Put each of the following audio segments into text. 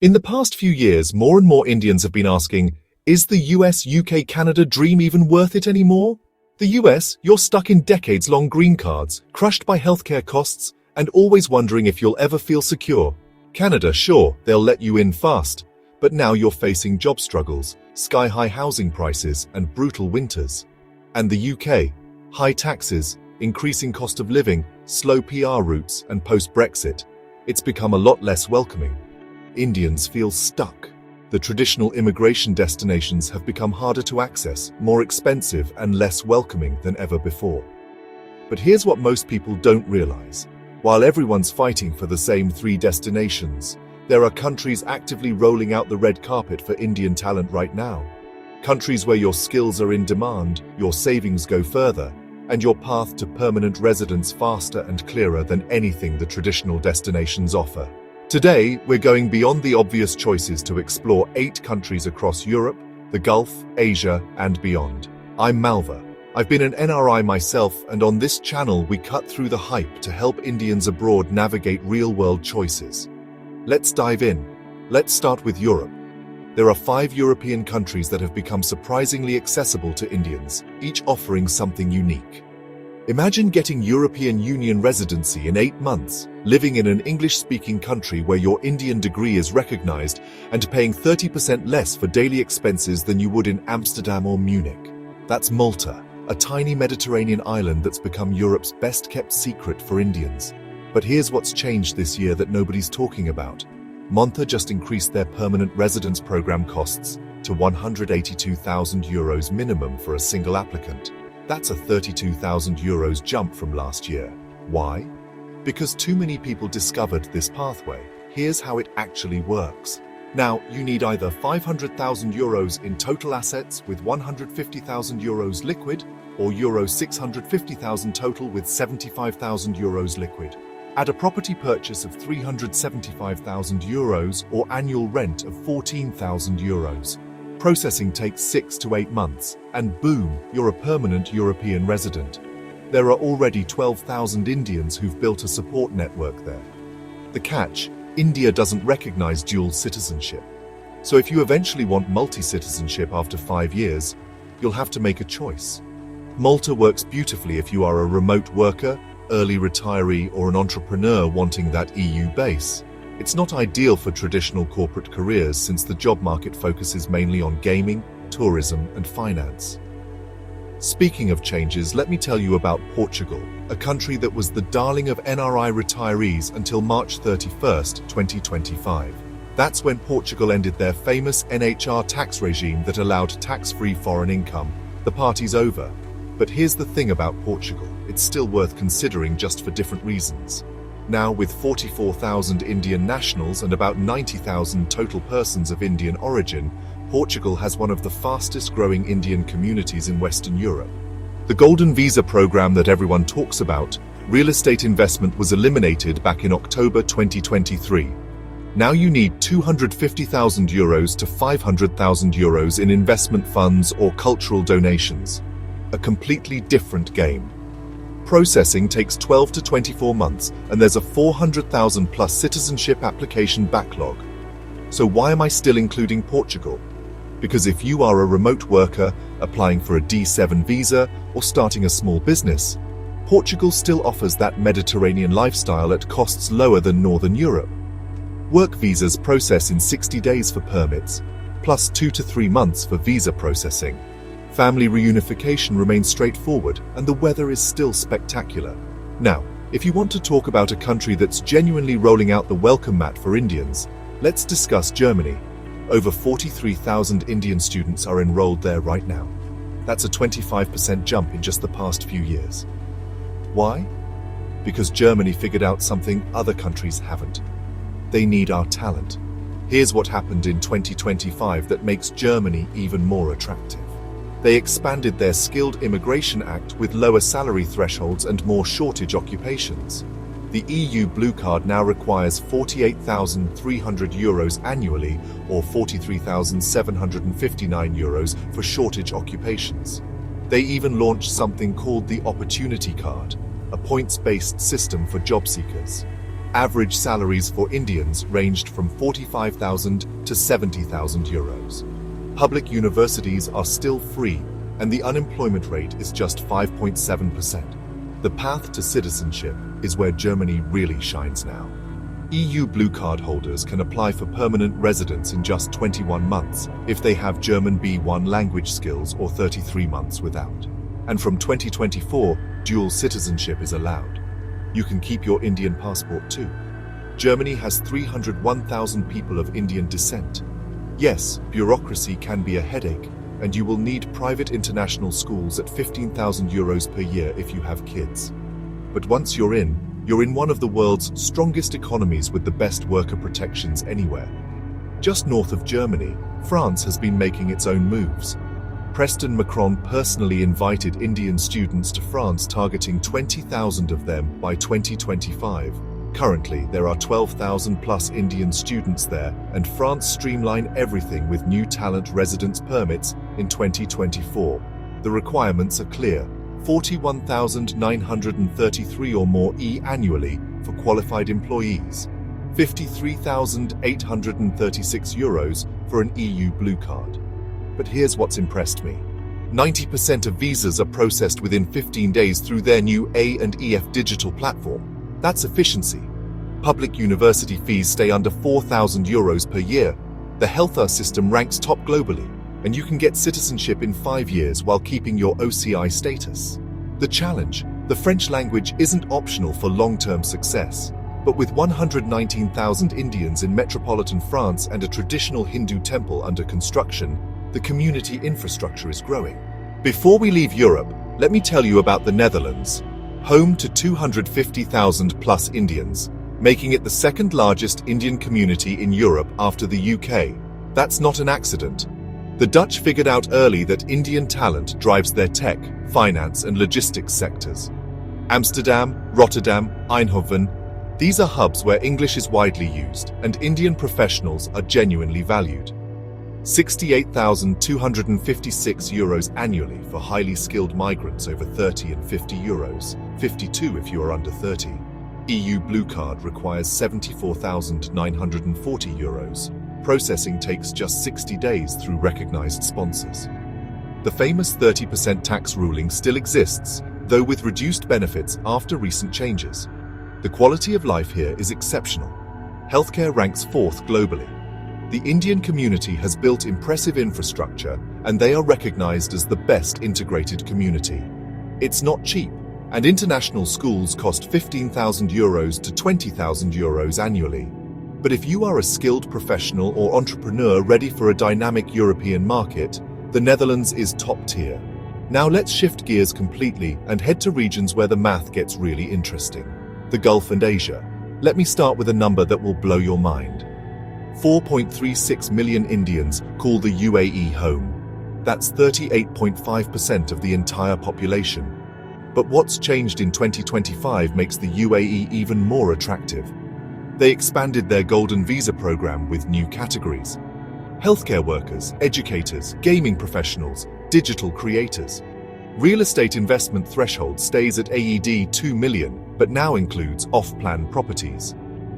In the past few years, more and more Indians have been asking, is the US, UK, Canada dream even worth it anymore? The US, you're stuck in decades-long green cards, crushed by healthcare costs, and always wondering if you'll ever feel secure. Canada, sure, they'll let you in fast, but now you're facing job struggles, sky-high housing prices, and brutal winters. And the UK, high taxes, increasing cost of living, slow PR routes, and post-Brexit. It's become a lot less welcoming. Indians feel stuck. The traditional immigration destinations have become harder to access, more expensive, and less welcoming than ever before. But here's what most people don't realize. While everyone's fighting for the same three destinations, there are countries actively rolling out the red carpet for Indian talent right now. Countries where your skills are in demand, your savings go further, and your path to permanent residence faster and clearer than anything the traditional destinations offer. Today, we're going beyond the obvious choices to explore 8 countries across Europe, the Gulf, Asia, and beyond. I'm Malva. I've been an NRI myself, and on this channel we cut through the hype to help Indians abroad navigate real-world choices. Let's dive in. Let's start with Europe. There are 5 European countries that have become surprisingly accessible to Indians, each offering something unique. Imagine getting European Union residency in 8 months, living in an English-speaking country where your Indian degree is recognized, and paying 30% less for daily expenses than you would in Amsterdam or Munich. That's Malta, a tiny Mediterranean island that's become Europe's best-kept secret for Indians. But here's what's changed this year that nobody's talking about. Malta just increased their permanent residence program costs to €182,000 minimum for a single applicant. That's a €32,000 jump from last year. Why? Because too many people discovered this pathway. Here's how it actually works. Now, you need either €500,000 in total assets with €150,000 liquid, or €650,000 total with €75,000 liquid. Add a property purchase of €375,000 or annual rent of €14,000. Processing takes 6 to 8 months, and boom, you're a permanent European resident. There are already 12,000 Indians who've built a support network there. The catch: India doesn't recognize dual citizenship. So if you eventually want multi-citizenship after 5 years, you'll have to make a choice. Malta works beautifully if you are a remote worker, early retiree, or an entrepreneur wanting that EU base. It's not ideal for traditional corporate careers since the job market focuses mainly on gaming, tourism, and finance. Speaking of changes, let me tell you about Portugal, a country that was the darling of NRI retirees until March 31st, 2025. That's when Portugal ended their famous NHR tax regime that allowed tax-free foreign income. The party's over. But here's the thing about Portugal, it's still worth considering, just for different reasons. Now, with 44,000 Indian nationals and about 90,000 total persons of Indian origin, Portugal has one of the fastest-growing Indian communities in Western Europe. The Golden Visa program that everyone talks about, real estate investment, was eliminated back in October 2023. Now you need €250,000 to €500,000 in investment funds or cultural donations. A completely different game. Processing takes 12 to 24 months, and there's a 400,000 plus citizenship application backlog. So why am I still including Portugal? Because if you are a remote worker, applying for a D7 visa, or starting a small business, Portugal still offers that Mediterranean lifestyle at costs lower than Northern Europe. Work visas process in 60 days for permits, plus 2 to 3 months for visa processing. Family reunification remains straightforward, and the weather is still spectacular. Now, if you want to talk about a country that's genuinely rolling out the welcome mat for Indians, let's discuss Germany. Over 43,000 Indian students are enrolled there right now. That's a 25% jump in just the past few years. Why? Because Germany figured out something other countries haven't. They need our talent. Here's what happened in 2025 that makes Germany even more attractive. They expanded their Skilled Immigration Act with lower salary thresholds and more shortage occupations. The EU Blue Card now requires €48,300 annually, or €43,759 for shortage occupations. They even launched something called the Opportunity Card, a points-based system for job seekers. Average salaries for Indians ranged from 45,000 to 70,000 euros. Public universities are still free, and the unemployment rate is just 5.7%. The path to citizenship is where Germany really shines now. EU Blue Card holders can apply for permanent residence in just 21 months if they have German B1 language skills or 33 months without. And from 2024, dual citizenship is allowed. You can keep your Indian passport too. Germany has 301,000 people of Indian descent. Yes, bureaucracy can be a headache, and you will need private international schools at 15,000 euros per year if you have kids. But once you're in one of the world's strongest economies with the best worker protections anywhere. Just north of Germany, France has been making its own moves. President Macron personally invited Indian students to France, targeting 20,000 of them by 2025. Currently, there are 12,000 plus Indian students there, and France streamlined everything with new talent residence permits in 2024. The requirements are clear: 41,933 or more annually for qualified employees, 53,836 euros for an EU Blue Card. But here's what's impressed me. 90% of visas are processed within 15 days through their new A and EF digital platform. That's efficiency. Public university fees stay under 4,000 euros per year. The healthcare system ranks top globally, and you can get citizenship in 5 years while keeping your OCI status. The challenge: the French language isn't optional for long-term success. But with 119,000 Indians in metropolitan France and a traditional Hindu temple under construction, the community infrastructure is growing. Before we leave Europe, let me tell you about the Netherlands, home to 250,000 plus Indians, making it the second largest Indian community in Europe after the UK. That's not an accident. The Dutch figured out early that Indian talent drives their tech, finance, and logistics sectors. Amsterdam, Rotterdam, Eindhoven, these are hubs where English is widely used and Indian professionals are genuinely valued. 68,256 euros annually for highly skilled migrants over 30 and 50 euros, 52 if you are under 30. EU Blue Card requires 74,940 euros. Processing takes just 60 days through recognized sponsors. The famous 30% tax ruling still exists, though with reduced benefits after recent changes. The quality of life here is exceptional. Healthcare ranks 4th globally. The Indian community has built impressive infrastructure, and they are recognized as the best integrated community. It's not cheap, and international schools cost 15,000 euros to 20,000 euros annually. But if you are a skilled professional or entrepreneur ready for a dynamic European market, the Netherlands is top tier. Now let's shift gears completely and head to regions where the math gets really interesting. The Gulf and Asia. Let me start with a number that will blow your mind. 4.36 million Indians call the UAE home. That's 38.5% of the entire population. But what's changed in 2025 makes the UAE even more attractive. They expanded their Golden Visa program with new categories: healthcare workers, educators, gaming professionals, digital creators. Real estate investment threshold stays at AED 2 million, but now includes off-plan properties.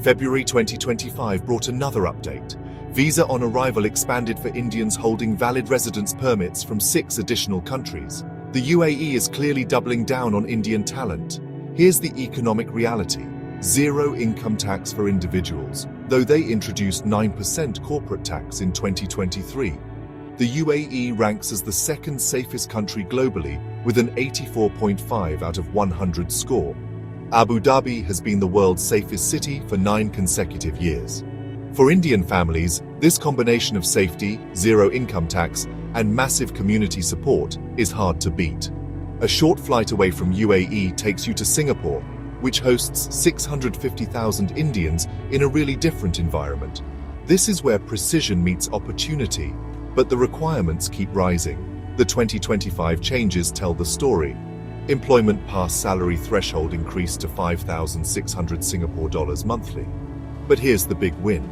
February 2025 brought another update. Visa on arrival expanded for Indians holding valid residence permits from 6 additional countries. The UAE is clearly doubling down on Indian talent. Here's the economic reality: zero income tax for individuals, though they introduced 9% corporate tax in 2023. The UAE ranks as the second safest country globally with an 84.5 out of 100 score. Abu Dhabi has been the world's safest city for 9 consecutive years. For Indian families, this combination of safety, zero income tax, and massive community support is hard to beat. A short flight away from UAE takes you to Singapore, which hosts 650,000 Indians in a really different environment. This is where precision meets opportunity, but the requirements keep rising. The 2025 changes tell the story. Employment pass salary threshold increased to 5,600 Singapore dollars monthly. But here's the big win.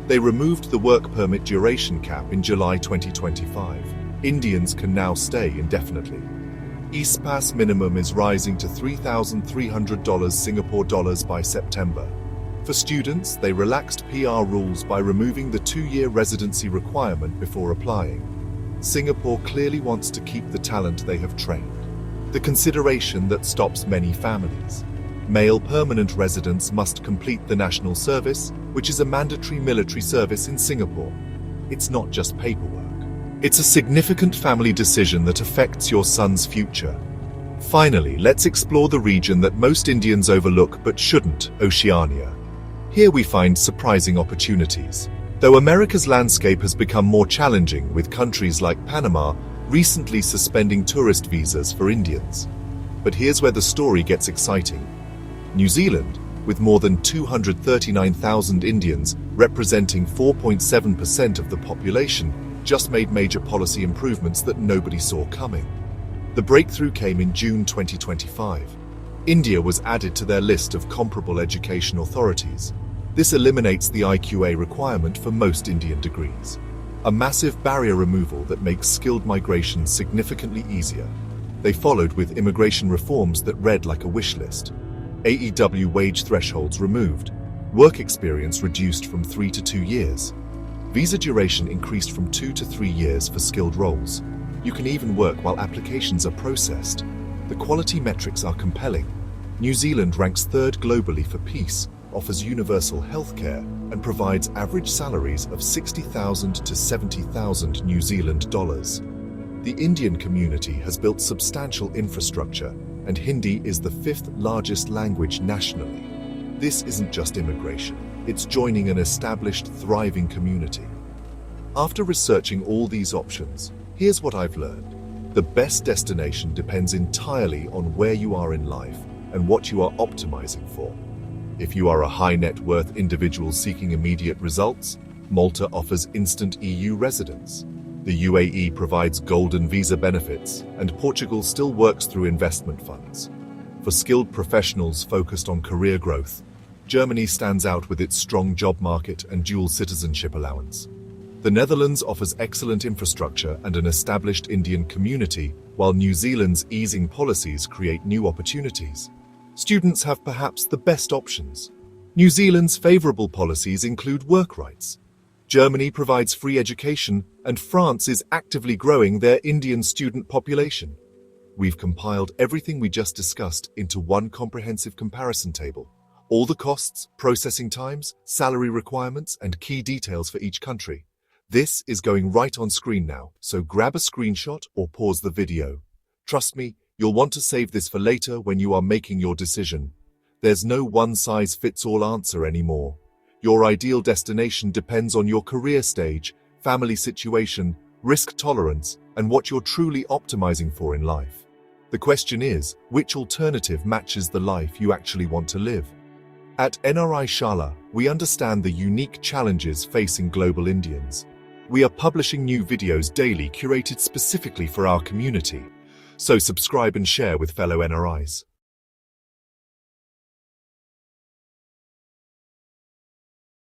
They removed the work permit duration cap in July 2025. Indians can now stay indefinitely. East Pass minimum is rising to $3,300 Singapore dollars by September. For students, they relaxed PR rules by removing the 2-year residency requirement before applying. Singapore clearly wants to keep the talent they have trained. The consideration that stops many families. Male permanent residents must complete the national service, which is a mandatory military service in Singapore. It's not just paperwork. It's a significant family decision that affects your son's future. Finally, let's explore the region that most Indians overlook but shouldn't, Oceania. Here we find surprising opportunities. Though America's landscape has become more challenging, with countries like Panama recently suspending tourist visas for Indians. But here's where the story gets exciting. New Zealand, with more than 239,000 Indians representing 4.7% of the population, just made major policy improvements that nobody saw coming. The breakthrough came in June 2025. India was added to their list of comparable education authorities. This eliminates the IQA requirement for most Indian degrees. A massive barrier removal that makes skilled migration significantly easier. They followed with immigration reforms that read like a wish list. AEW wage thresholds removed, work experience reduced from 3 to 2 years. Visa duration increased from 2 to 3 years for skilled roles. You can even work while applications are processed. The quality metrics are compelling. New Zealand ranks 3rd globally for peace, offers universal healthcare, and provides average salaries of 60,000 to 70,000 New Zealand dollars. The Indian community has built substantial infrastructure, and Hindi is the 5th largest language nationally. This isn't just immigration, it's joining an established, thriving community. After researching all these options, here's what I've learned. The best destination depends entirely on where you are in life and what you are optimizing for. If you are a high net worth individual seeking immediate results, Malta offers instant EU residence. The UAE provides golden visa benefits, and Portugal still works through investment funds. For skilled professionals focused on career growth, Germany stands out with its strong job market and dual citizenship allowance. The Netherlands offers excellent infrastructure and an established Indian community, while New Zealand's easing policies create new opportunities. Students have perhaps the best options. New Zealand's favorable policies include work rights. Germany provides free education, and France is actively growing their Indian student population. We've compiled everything we just discussed into one comprehensive comparison table. All the costs, processing times, salary requirements, and key details for each country. This is going right on screen now, so grab a screenshot or pause the video. Trust me, you'll want to save this for later when you are making your decision. There's no one-size-fits-all answer anymore. Your ideal destination depends on your career stage, family situation, risk tolerance, and what you're truly optimizing for in life. The question is, which alternative matches the life you actually want to live? At NRI Shala, we understand the unique challenges facing global Indians. We are publishing new videos daily curated specifically for our community. So subscribe and share with fellow NRIs.